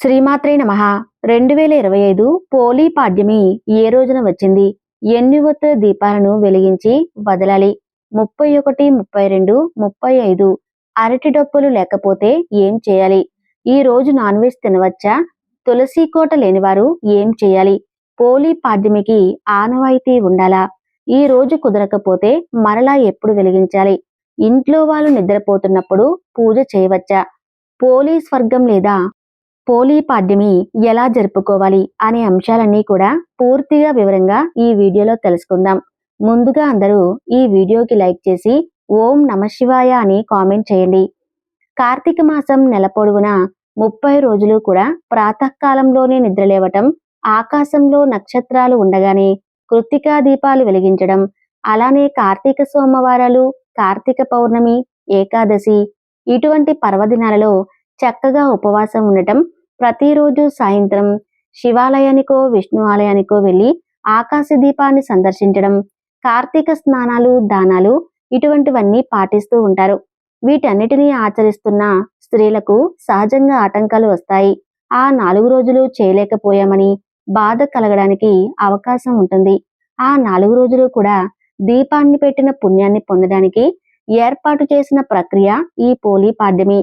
శ్రీమాత్రే నమః 2025 పోలీ పాడ్యమి ఏ రోజున వచ్చింది? ఎన్ని ఒత్తుల దీపాలను వెలిగించి వదలాలి? 31, 32, 35 అరటి డొప్పులు లేకపోతే ఏం చేయాలి? ఈ రోజు నాన్ వెజ్ తినవచ్చా? తులసి కోట లేనివారు ఏం చేయాలి? పోలీ పాడ్యమికి ఆనవాయితీ ఉండాలా? ఈ రోజు కుదరకపోతే మరలా ఎప్పుడు వెలిగించాలి? ఇంట్లో వాళ్ళు నిద్రపోతున్నప్పుడు పూజ చేయవచ్చా? పోలీ స్వర్గం లేదా పోలీ పాడ్యమి ఎలా జరుపుకోవాలి అనే అంశాలన్నీ కూడా పూర్తిగా వివరంగా ఈ వీడియోలో తెలుసుకుందాం. ముందుగా అందరూ ఈ వీడియోకి లైక్ చేసి ఓం నమఃశివాయ అని కామెంట్ చేయండి. కార్తీక మాసం నెల పొడవునా 30 రోజులు కూడా ప్రాతకాలంలోనే నిద్రలేవటం, ఆకాశంలో నక్షత్రాలు ఉండగానే కృత్తికా దీపాలు వెలిగించడం, అలానే కార్తీక సోమవారాలు, కార్తీక పౌర్ణమి, ఏకాదశి ఇటువంటి పర్వదినాలలో చక్కగా ఉపవాసం ఉండటం, ప్రతిరోజు సాయంత్రం శివాలయానికో విష్ణు ఆలయానికో వెళ్ళి ఆకాశ దీపాన్ని సందర్శించడం, కార్తీక స్నానాలు, దానాలు ఇటువంటివన్నీ పాటిస్తూ ఉంటారు. వీటన్నిటినీ ఆచరిస్తున్న స్త్రీలకు సహజంగా ఆటంకాలు వస్తాయి. ఆ 4 రోజులు చేయలేకపోయామని బాధ కలగడానికి అవకాశం ఉంటుంది. ఆ 4 రోజులు కూడా దీపాన్ని పెట్టిన పుణ్యాన్ని పొందడానికి ఏర్పాటు చేసిన ప్రక్రియ ఈ పోలీ పాడ్యమి.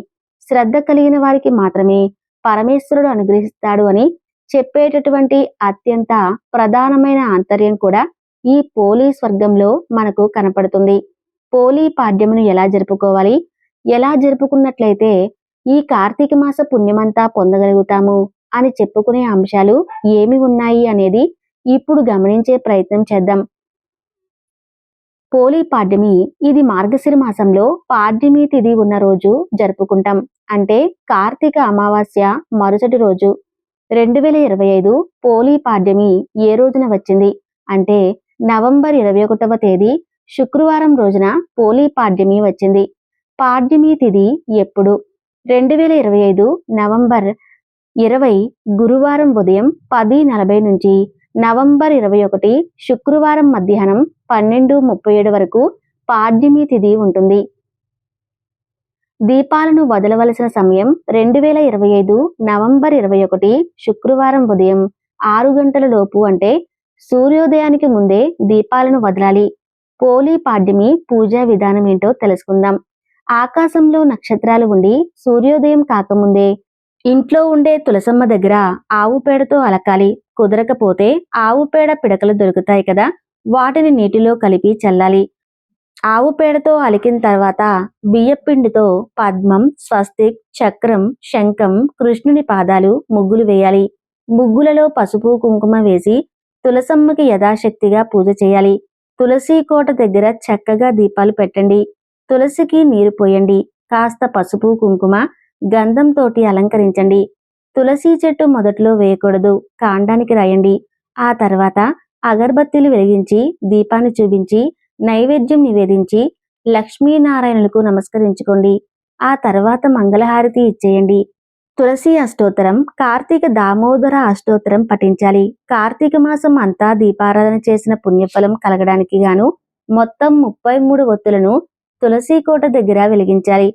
శ్రద్ధ కలిగిన వారికి మాత్రమే పరమేశ్వరుడు అనుగ్రహిస్తాడు అని చెప్పేటటువంటి అత్యంత ప్రధానమైన ఆంతర్యం కూడా ఈ పోలీ స్వర్గంలో మనకు కనపడుతుంది. పోలీ పాడ్యమును ఎలా జరుపుకోవాలి, ఎలా జరుపుకున్నట్లయితే ఈ కార్తీక మాస పుణ్యమంతా పొందగలుగుతాము అని చెప్పుకునే అంశాలు ఏమి ఉన్నాయి అనేది ఇప్పుడు గమనించే ప్రయత్నం చేద్దాం. పోలీ పాడ్యమి ఇది మార్గశిర మాసంలో పాడ్యమి తిథి ఉన్న రోజు జరుపుకుంటాం. అంటే కార్తీక అమావాస్య మరుసటి రోజు. 2025 పోలీ పాడ్యమి ఏ రోజున వచ్చింది అంటే నవంబర్ 21వ తేదీ శుక్రవారం రోజున పోలీ పాడ్యమి వచ్చింది. పాడ్యమి తిథి ఎప్పుడు? 2025 నవంబర్ 20 గురువారం ఉదయం 10:40 నుంచి నవంబర్ 21 శుక్రవారం మధ్యాహ్నం 12:37 వరకు పాడ్యమి తిథి ఉంటుంది. దీపాలను వదలవలసిన సమయం 2025 నవంబర్ 21 శుక్రవారం ఉదయం 6 గంటల లోపు, అంటే సూర్యోదయానికి ముందే దీపాలను వదలాలి. పోలీ పాడ్యమి పూజా విధానం ఏంటో తెలుసుకుందాం. ఆకాశంలో నక్షత్రాలు ఉండి సూర్యోదయం కాకముందే ఇంట్లో ఉండే తులసమ్మ దగ్గర ఆవు పేడతో అలకాలి. కుదరకపోతే ఆవు పేడ పిడకలు దొరుకుతాయి కదా, వాటిని నీటిలో కలిపి చల్లాలి. ఆవు పేడతో అలికిన తర్వాత బియ్యపిండితో పద్మం, స్వస్తిక్, చక్రం, శంఖం, కృష్ణుని పాదాలు ముగ్గులు వేయాలి. ముగ్గులలో పసుపు కుంకుమ వేసి తులసమ్మకి యథాశక్తిగా పూజ చేయాలి. తులసి కోట దగ్గర చక్కగా దీపాలు పెట్టండి. తులసికి నీరు పోయండి. కాస్త పసుపు కుంకుమ గంధంతోటి అలంకరించండి. తులసి చెట్టు మొదట్లో వేయకూడదు, కాండానికి రాయండి. ఆ తర్వాత అగరబత్తీలు వెలిగించి దీపాన్ని చూపించి నైవేద్యం నివేదించి లక్ష్మీనారాయణులకు నమస్కరించుకోండి. ఆ తర్వాత మంగళహారతి ఇచ్చేయండి. తులసి అష్టోత్తరం, కార్తీక దామోదర అష్టోత్తరం పఠించాలి. కార్తీక మాసం అంతా దీపారాధన చేసిన పుణ్యఫలం కలగడానికి గాను మొత్తం 33 ఒత్తులను తులసి కోట దగ్గర వెలిగించాలి.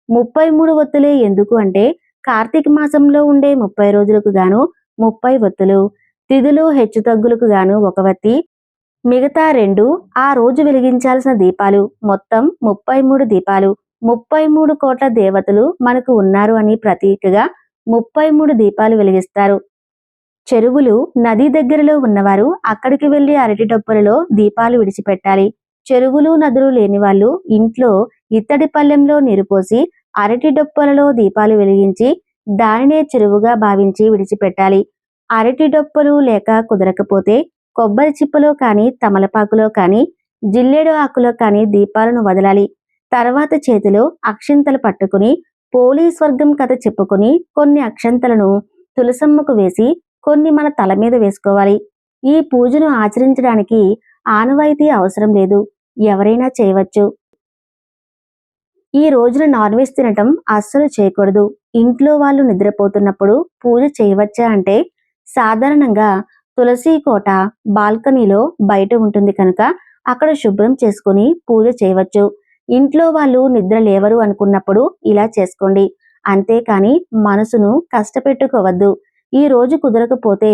33 ఒత్తులే ఎందుకు అంటే కార్తీక మాసంలో ఉండే 30 రోజులకు గాను 30 ఒత్తులు, తిథులు హెచ్చుతగ్గులకు గాను 1 వత్తి, మిగతా 2 ఆ రోజు వెలిగించాల్సిన దీపాలు, మొత్తం 33 దీపాలు. 33 కోట్ల దేవతలు మనకు ఉన్నారు అని ప్రతీకగా 33 దీపాలు వెలిగిస్తారు. చెరువులు, నది దగ్గరలో ఉన్నవారు అక్కడికి వెళ్లి అరటి డొప్పలలో దీపాలు విడిచిపెట్టాలి. చెరువులు, నదులు లేని వాళ్ళు ఇంట్లో ఇత్తడి పళ్ళెంలో నీరు పోసి అరటి డొప్పలలో దీపాలు వెలిగించి దానినే చెరువుగా భావించి విడిచిపెట్టాలి. అరటి డొప్పలు లేక కుదరకపోతే కొబ్బరి చిప్పలో కానీ, తమలపాకులో కానీ, జిల్లేడు ఆకులో కానీ దీపాలను వదలాలి. తర్వాత చేతిలో అక్షింతలు పట్టుకుని పోలీ స్వర్గం కథ చెప్పుకుని కొన్ని అక్షంతలను తులసమ్మకు వేసి కొన్ని మన తల మీద వేసుకోవాలి. ఈ పూజను ఆచరించడానికి ఆనవాయితీ అవసరం లేదు, ఎవరైనా చేయవచ్చు. ఈ రోజున నాన్ వెజ్ తినటం అస్సలు చేయకూడదు. ఇంట్లో వాళ్ళు నిద్రపోతున్నప్పుడు పూజ చేయవచ్చా అంటే సాధారణంగా తులసి కోట బాల్కనీలో బయట ఉంటుంది కనుక అక్కడ శుభ్రం చేసుకుని పూజ చేయవచ్చు. ఇంట్లో వాళ్ళు నిద్ర లేవరు అనుకున్నప్పుడు ఇలా చేసుకోండి. అంతేకాని మనసును కష్టపెట్టుకోవద్దు. ఈ రోజు కుదరకపోతే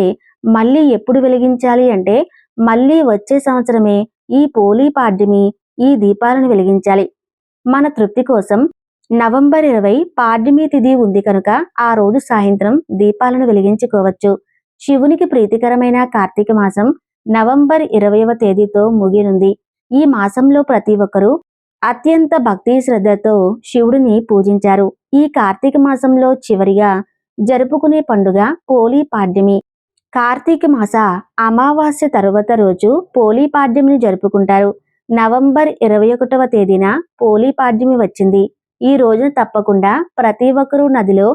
మళ్ళీ ఎప్పుడు వెలిగించాలి అంటే మళ్ళీ వచ్చే సంవత్సరమే ఈ పోలీ పాడ్యమి ఈ దీపాలను వెలిగించాలి. మన తృప్తి కోసం నవంబర్ 20 పాడ్యమి తిథి ఉంది కనుక ఆ రోజు సాయంత్రం దీపాలను వెలిగించుకోవచ్చు. శివునికి ప్రీతికరమైన కార్తీక మాసం నవంబర్ 20వ తేదీతో ముగియనుంది. ఈ మాసంలో ప్రతి ఒక్కరూ అత్యంత భక్తి శ్రద్ధతో శివుడిని పూజించారు. ఈ కార్తీక మాసంలో చివరిగా జరుపుకునే పండుగ పోలీ పాడ్యమి. కార్తీక మాస అమావాస్య తరువాత రోజు పోలీ పాడ్యమిని జరుపుకుంటారు. నవంబర్ 21వ తేదీన పోలీ పాడ్యమి వచ్చింది. ఈ రోజున తప్పకుండా ప్రతి ఒక్కరూ నదిలో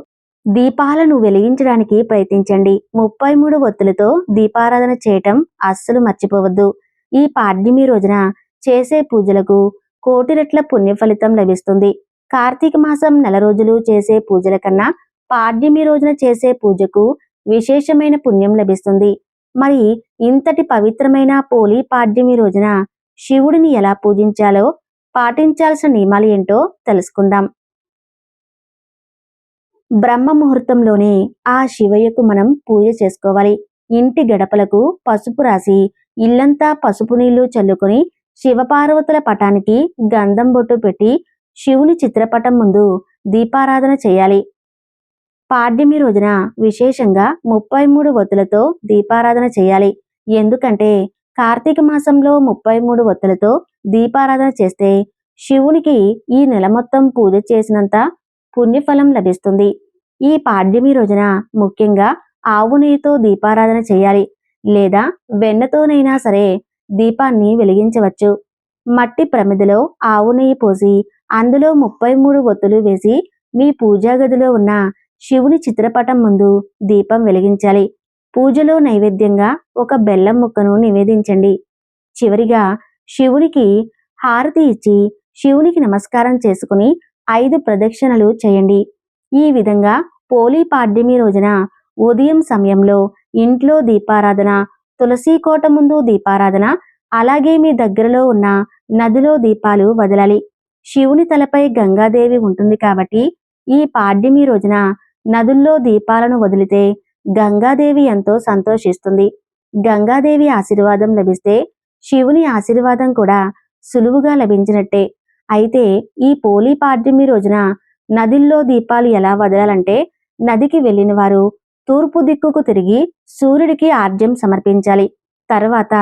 దీపాలను వెలిగించడానికి ప్రయత్నించండి. 33 ఒత్తులతో దీపారాధన చేయటం అస్సలు మర్చిపోవద్దు. ఈ పాడ్యమి రోజున చేసే పూజలకు కోటి రెట్ల పుణ్య ఫలితం లభిస్తుంది. కార్తీక మాసం నెల రోజులు చేసే పూజల కన్నా పాడ్యమి రోజున చేసే పూజకు విశేషమైన పుణ్యం లభిస్తుంది. మరి ఇంతటి పవిత్రమైన పోలీ పాడ్యమి రోజున శివుడిని ఎలా పూజించాలో పాటించాల్సిన నియమాలు ఏంటో తెలుసుకుందాం. బ్రహ్మ ముహూర్తంలోనే ఆ శివయ్యకు మనం పూజ చేసుకోవాలి. ఇంటి గడపలకు పసుపు రాసి ఇల్లంతా పసుపు నీళ్లు చల్లుకొని శివపార్వతుల పటానికి గంధం బొట్టు పెట్టి శివుని చిత్రపటం ముందు దీపారాధన చేయాలి. పాడ్యమి రోజున విశేషంగా 33 ఒత్తులతో దీపారాధన చేయాలి. ఎందుకంటే కార్తీక మాసంలో 33 ఒత్తులతో దీపారాధన చేస్తే శివునికి ఈ నెల మొత్తం పూజ చేసినంత పుణ్యఫలం లభిస్తుంది. ఈ పాడ్యమి రోజున ముఖ్యంగా ఆవు నెయ్యితో దీపారాధన చేయాలి. లేదా వెన్నతోనైనా సరే దీపాన్ని వెలిగించవచ్చు. మట్టి ప్రమిదలో ఆవు నెయ్యి పోసి అందులో 33 ఒత్తులు వేసి మీ పూజా గదిలో ఉన్న శివుని చిత్రపటం ముందు దీపం వెలిగించాలి. పూజలో నైవేద్యంగా ఒక బెల్లం ముక్కను నివేదించండి. చివరిగా శివునికి హారతి ఇచ్చి శివునికి నమస్కారం చేసుకుని 5 ప్రదక్షిణలు చేయండి. ఈ విధంగా పోలీ పాడ్యమి రోజున ఉదయం సమయంలో ఇంట్లో దీపారాధన, తులసి కోట ముందు దీపారాధన, అలాగే మీ దగ్గరలో ఉన్న నదిలో దీపాలు వదలాలి. శివుని తలపై గంగాదేవి ఉంటుంది కాబట్టి ఈ పాడ్యమి రోజున నదుల్లో దీపాలను వదిలితే గంగాదేవి ఎంతో సంతోషిస్తుంది. గంగాదేవి ఆశీర్వాదం లభిస్తే శివుని ఆశీర్వాదం కూడా సులువుగా లభించినట్టే. అయితే ఈ పోలీ పాడ్యమి రోజున నదిల్లో దీపాలు ఎలా వదలాలంటే నదికి వెళ్ళిన వారు తూర్పు దిక్కుకు తిరిగి సూర్యుడికి ఆర్ఘ్యం సమర్పించాలి. తర్వాత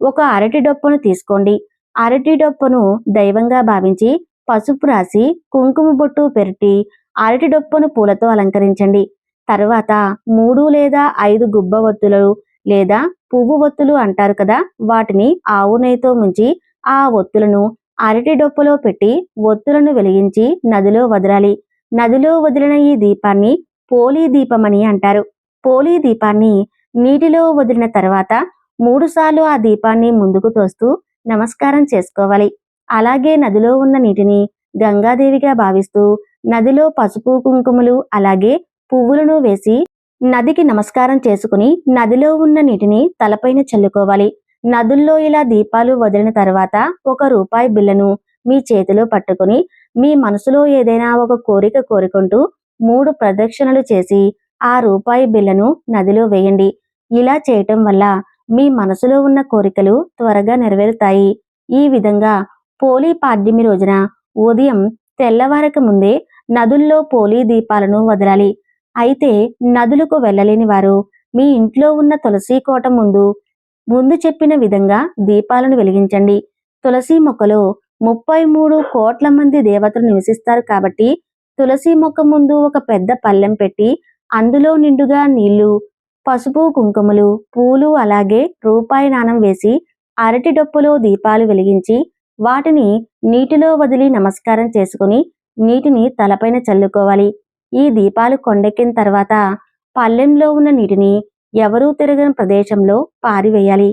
ఒక అరటి డొప్పను తీసుకోండి. అరటి డొప్పను దైవంగా భావించి పసుపు రాసి కుంకుమ బొట్టు పెట్టి అరటి డొప్పను పూలతో అలంకరించండి. తర్వాత 3 లేదా 5 గుబ్బ ఒత్తులు లేదా పువ్వు ఒత్తులు అంటారు కదా, వాటిని ఆవు నెయ్యితో ముంచి ఆ ఒత్తులను అరటి డొప్పలో పెట్టి ఒత్తులను వెలిగించి నదిలో వదలాలి. నదిలో వదిలిన ఈ దీపాన్ని పోలీ దీపమని అంటారు. పోలీ దీపాన్ని నీటిలో వదిలిన తర్వాత 3 సార్లు ఆ దీపాన్ని ముందుకు తోస్తూ నమస్కారం చేసుకోవాలి. అలాగే నదిలో ఉన్న నీటిని గంగాదేవిగా భావిస్తూ నదిలో పసుపు కుంకుమలు అలాగే పువ్వులను వేసి నదికి నమస్కారం చేసుకుని నదిలో ఉన్న నీటిని తలపైన చల్లుకోవాలి. నదుల్లో ఇలా దీపాలు వదిలిన తర్వాత ₹1 బిళ్ళను మీ చేతిలో పట్టుకుని మీ మనసులో ఏదైనా ఒక కోరిక కోరుకుంటూ 3 ప్రదక్షిణలు చేసి ఆ రూపాయి బిళ్ళను నదిలో వేయండి. ఇలా చేయటం వల్ల మీ మనసులో ఉన్న కోరికలు త్వరగా నెరవేరుతాయి. ఈ విధంగా పోలీ పాడ్యమి రోజున ఉదయం తెల్లవారక ముందే నదుల్లో పోలీ దీపాలను వదలాలి. అయితే నదులకు వెళ్ళలేని వారు మీ ఇంట్లో ఉన్న తులసి కోట ముందు చెప్పిన విధంగా దీపాలను వెలిగించండి. తులసి మొక్కలో 33 కోట్ల మంది దేవతలు నివసిస్తారు కాబట్టి తులసి మొక్క ముందు ఒక పెద్ద పళ్ళెం పెట్టి అందులో నిండుగా నీళ్లు, పసుపు కుంకుమలు, పూలు అలాగే రూపాయి నాణం వేసి అరటి డొప్పలో దీపాలు వెలిగించి వాటిని నీటిలో వదిలి నమస్కారం చేసుకుని నీటిని తలపైన చల్లుకోవాలి. ఈ దీపాలు కొండెక్కిన తర్వాత పళ్ళెంలో ఉన్న నీటిని ఎవరూ తిరగని ప్రదేశంలో పారివేయాలి.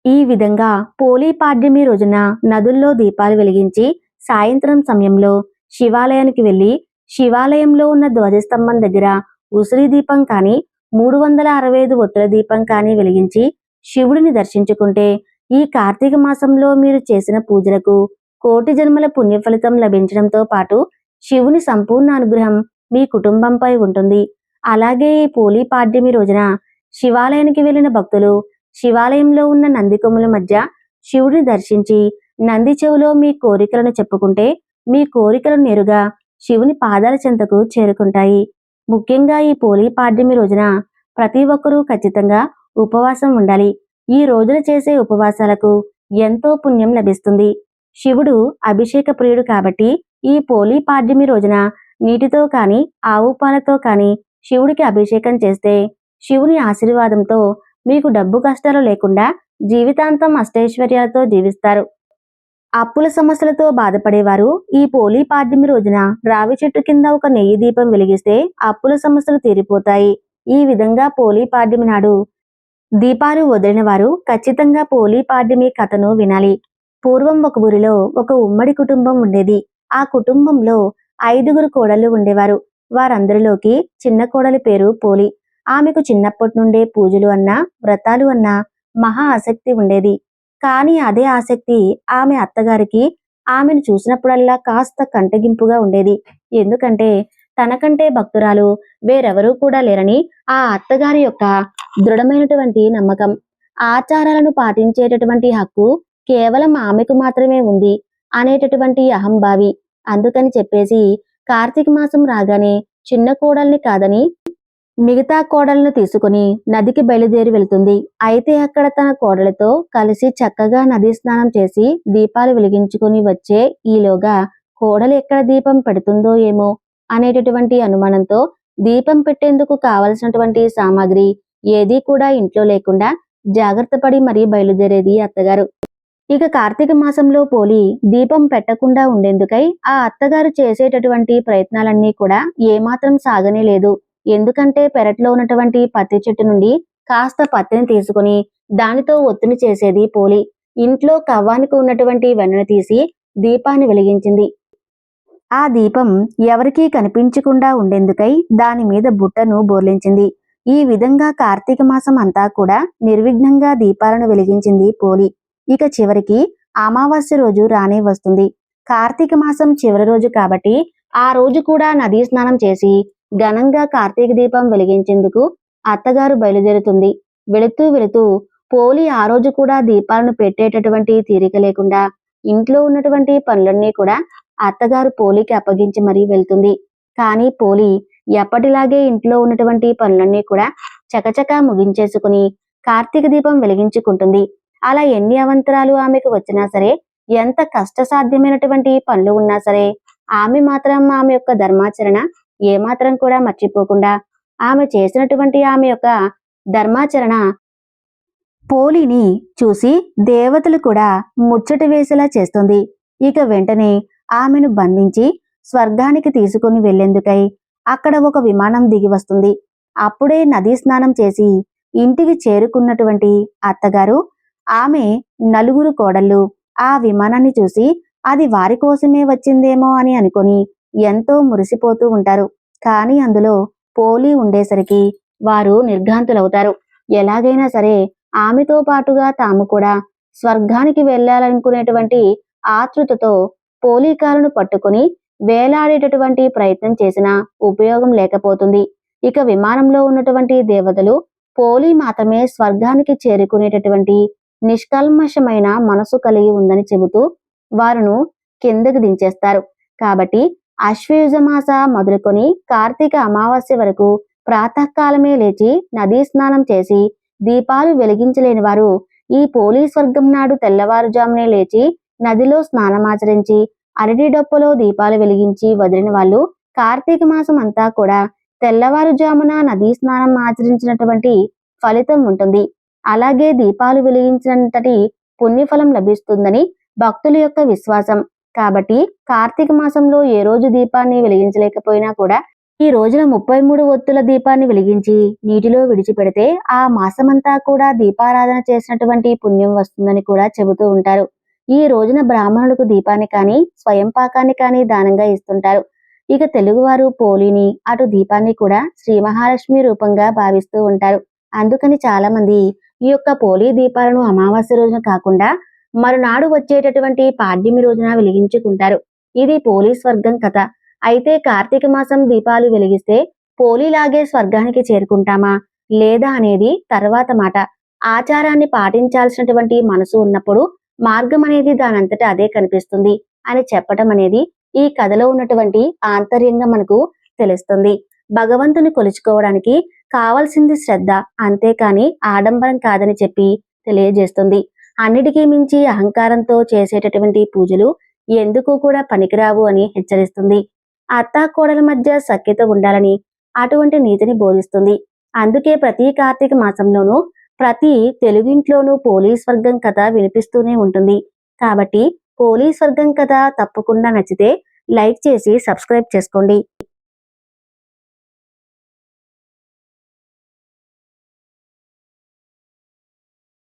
ఈ విధంగా పోలీ పాడ్యమి రోజున నదుల్లో దీపాలు వెలిగించి సాయంత్రం సమయంలో శివాలయానికి వెళ్లి శివాలయంలో ఉన్న ధ్వజస్తంభం దగ్గర ఉసిరి దీపం కానీ 365 ఒత్తుల దీపం కానీ వెలిగించి శివుడిని దర్శించుకుంటే ఈ కార్తీక మాసంలో మీరు చేసిన పూజలకు కోటి జన్మల పుణ్య ఫలితం లభించడంతో పాటు శివుని సంపూర్ణ అనుగ్రహం మీ కుటుంబంపై ఉంటుంది. అలాగే ఈ పోలీ పాడ్యమి రోజున శివాలయానికి వెళ్లిన భక్తులు శివాలయంలో ఉన్న నంది కొమ్ముల మధ్య శివుడిని దర్శించి నంది చెవులో మీ కోరికలను చెప్పుకుంటే మీ కోరికలు నేరుగా శివుని పాదాల చెంతకు చేరుకుంటాయి. ముఖ్యంగా ఈ పోలీ పాడ్యమి రోజున ప్రతి ఒక్కరూ ఖచ్చితంగా ఉపవాసం ఉండాలి. ఈ రోజున చేసే ఉపవాసాలకు ఎంతో పుణ్యం లభిస్తుంది. శివుడు అభిషేక ప్రియుడు కాబట్టి ఈ పోలీ పాడ్యమి రోజున నీటితో కాని ఆవు పాలతో కాని శివుడికి అభిషేకం చేస్తే శివుని ఆశీర్వాదంతో మీకు డబ్బు కష్టాలు లేకుండా జీవితాంతం అష్టైశ్వర్యాలతో జీవిస్తారు. అప్పుల సమస్యలతో బాధపడేవారు ఈ పోలీ పాడ్యమి రోజున రావి చెట్టు కింద ఒక నెయ్యి దీపం వెలిగిస్తే అప్పుల సమస్యలు తీరిపోతాయి. ఈ విధంగా పోలీ పాడ్యమి నాడు దీపాలు వదిలిన వారు ఖచ్చితంగా పోలీ పాడ్యమి కథను వినాలి. పూర్వం ఒక ఊరిలో ఒక ఉమ్మడి కుటుంబం ఉండేది. ఆ కుటుంబంలో 5గురు కోడళ్లు ఉండేవారు. వారందరిలోకి చిన్న కోడలి పేరు పోలి. ఆమెకు చిన్నప్పటి నుండే పూజలు అన్నా వ్రతాలు అన్నా మహా ఆసక్తి ఉండేది. కానీ అదే ఆసక్తి ఆమె అత్తగారికి ఆమెను చూసినప్పుడల్లా కాస్త కంటగింపుగా ఉండేది. ఎందుకంటే తనకంటే భక్తురాలు వేరెవరూ కూడా లేరని ఆ అత్తగారి యొక్క దృఢమైనటువంటి నమ్మకం. ఆచారాలను పాటించేటటువంటి హక్కు కేవలం ఆమెకు మాత్రమే ఉంది అనేటటువంటి అహంభావి. అందుకని చెప్పేసి కార్తీక మాసం రాగానే చిన్న కోడల్ని కాదని మిగతా కోడలను తీసుకుని నదికి బయలుదేరి వెళ్తుంది. అయితే అక్కడ తన కోడలతో కలిసి చక్కగా నదీ స్నానం చేసి దీపాలు వెలిగించుకుని వచ్చే ఈలోగా కోడలు ఎక్కడ దీపం పెడుతుందో ఏమో అనేటటువంటి అనుమానంతో దీపం పెట్టేందుకు కావలసినటువంటి సామాగ్రి ఏదీ కూడా ఇంట్లో లేకుండా జాగ్రత్త పడి మరీ బయలుదేరేది అత్తగారు. ఇక కార్తీక మాసంలో పోలి దీపం పెట్టకుండా ఉండేందుకై ఆ అత్తగారు చేసేటటువంటి ప్రయత్నాలన్నీ కూడా ఏమాత్రం సాగనే లేదు. ఎందుకంటే పెరట్లో ఉన్నటువంటి పత్తి చెట్టు నుండి కాస్త పత్తిని తీసుకుని దానితో ఒత్తిడి చేసేది పోలి. ఇంట్లో కవ్వానికి ఉన్నటువంటి వెన్నను తీసి దీపాన్ని వెలిగించింది. ఆ దీపం ఎవరికీ కనిపించకుండా ఉండేందుకై దాని మీద బుట్టను బోర్లించింది. ఈ విధంగా కార్తీక మాసం అంతా కూడా నిర్విఘ్నంగా దీపాలను వెలిగించింది పోలి. ఇక చివరికి అమావాస్య రోజు రానే వస్తుంది. కార్తీక మాసం చివరి రోజు కాబట్టి ఆ రోజు కూడా నదీ స్నానం చేసి ఘనంగా కార్తీక దీపం వెలిగించేందుకు అత్తగారు బయలుదేరుతుంది. వెళుతూ వెళుతూ పోలి ఆ రోజు కూడా దీపాలను పెట్టేటటువంటి తీరిక లేకుండా ఇంట్లో ఉన్నటువంటి పనులన్నీ కూడా అత్తగారు పోలికి అప్పగించి మరీ వెళ్తుంది. కానీ పోలి ఎప్పటిలాగే ఇంట్లో ఉన్నటువంటి పనులన్నీ కూడా చకచకా ముగించేసుకుని కార్తీక దీపం వెలిగించుకుంటుంది. అలా ఎన్ని అవంతరాలు ఆమెకు వచ్చినా సరే, ఎంత కష్టసాధ్యమైనటువంటి పనులు ఉన్నా సరే, ఆమె మాత్రం ఆమె యొక్క ధర్మాచరణ ఏమాత్రం కూడా మర్చిపోకుండా ఆమె చేసినటువంటి ఆమె యొక్క ధర్మాచరణ పోలిని చూసి దేవతలు కూడా ముచ్చట వేసేలా చేస్తుంది. ఇక వెంటనే ఆమెను బంధించి స్వర్గానికి తీసుకుని వెళ్లేందుకై అక్కడ ఒక విమానం దిగి వస్తుంది. అప్పుడే నదీ స్నానం చేసి ఇంటికి చేరుకున్నటువంటి అత్తగారు ఆమె 4గురు కోడళ్ళు ఆ విమానాన్ని చూసి అది వారి కోసమే వచ్చిందేమో అని అనుకొని ఎంతో మురిసిపోతూ ఉంటారు. కానీ అందులో పోలి ఉండేసరికి వారు నిర్ఘాంతులవుతారు. ఎలాగైనా సరే ఆమెతో పాటుగా తాము కూడా స్వర్గానికి వెళ్ళాలనుకునేటువంటి ఆతృతతో పోలీకాలను పట్టుకుని వేలాడేటటువంటి ప్రయత్నం చేసినా ఉపయోగం లేకపోతుంది. ఇక విమానంలో ఉన్నటువంటి దేవతలు పోలి మాత్రమే స్వర్గానికి చేరుకునేటటువంటి నిష్కల్మషమైన మనసు కలిగి ఉందని చెబుతూ వారును కిందకు దించేస్తారు. కాబట్టి అశ్వయుజమాస మొదలుకొని కార్తీక అమావాస్య వరకు ప్రాతకాలమే లేచి నదీ స్నానం చేసి దీపాలు వెలిగించలేని వారు ఈ పోలీ స్వర్గం నాడు తెల్లవారుజామునే లేచి నదిలో స్నానమాచరించి అరటి డొప్పలో దీపాలు వెలిగించి వదిలిన వాళ్ళు కార్తీక మాసం అంతా కూడా తెల్లవారుజామున నదీ స్నానం ఆచరించినటువంటి ఫలితం ఉంటుంది. అలాగే దీపాలు వెలిగించినంతటి పుణ్యఫలం లభిస్తుందని భక్తుల యొక్క విశ్వాసం. కాబట్టి కార్తీక మాసంలో ఏ రోజు దీపాన్ని వెలిగించలేకపోయినా కూడా ఈ రోజున 33 ఒత్తుల దీపాన్ని వెలిగించి నీటిలో విడిచిపెడితే ఆ మాసమంతా కూడా దీపారాధన చేసినటువంటి పుణ్యం వస్తుందని కూడా చెబుతూ ఉంటారు. ఈ రోజున బ్రాహ్మణులకు దీపాన్ని కానీ స్వయం పాకాన్ని కానీ దానంగా ఇస్తుంటారు. ఇక తెలుగువారు పోలిని అటు దీపాన్ని కూడా శ్రీ మహాలక్ష్మి రూపంగా భావిస్తూ ఉంటారు. అందుకని చాలా మంది ఈ యొక్క పోలీ దీపాలను అమావాస్య రోజున కాకుండా మరునాడు వచ్చేటటువంటి పాడ్యమి రోజున వెలిగించుకుంటారు. ఇది పోలీ స్వర్గం కథ. అయితే కార్తీక మాసం దీపాలు వెలిగిస్తే పోలీలాగే స్వర్గానికి చేరుకుంటామా లేదా అనేది తర్వాత మాట. ఆచారాన్ని పాటించాల్సినటువంటి మనసు ఉన్నప్పుడు మార్గం అనేది దానంతట అదే కనిపిస్తుంది అని చెప్పటం అనేది ఈ కథలో ఉన్నటువంటి ఆంతర్యంగా మనకు తెలుస్తుంది. భగవంతుని కొలుచుకోవడానికి కావాల్సింది శ్రద్ధ, అంతేకాని ఆడంబరం కాదని చెప్పి తెలియజేస్తుంది. అన్నిటికీ మించి అహంకారంతో చేసేటటువంటి పూజలు ఎందుకు కూడా పనికిరావు అని హెచ్చరిస్తుంది. అత్తాకోడల మధ్య సఖ్యత ఉండాలని అటువంటి నీతిని బోధిస్తుంది. అందుకే ప్రతి కార్తీక మాసంలోనూ ప్రతి తెలుగింట్లోనూ పోలీస్ వర్గం కథ వినిపిస్తూనే ఉంటుంది. కాబట్టి పోలీస్ వర్గం కథ తప్పకుండా నచ్చితే లైక్ చేసి సబ్స్క్రైబ్ చేసుకోండి.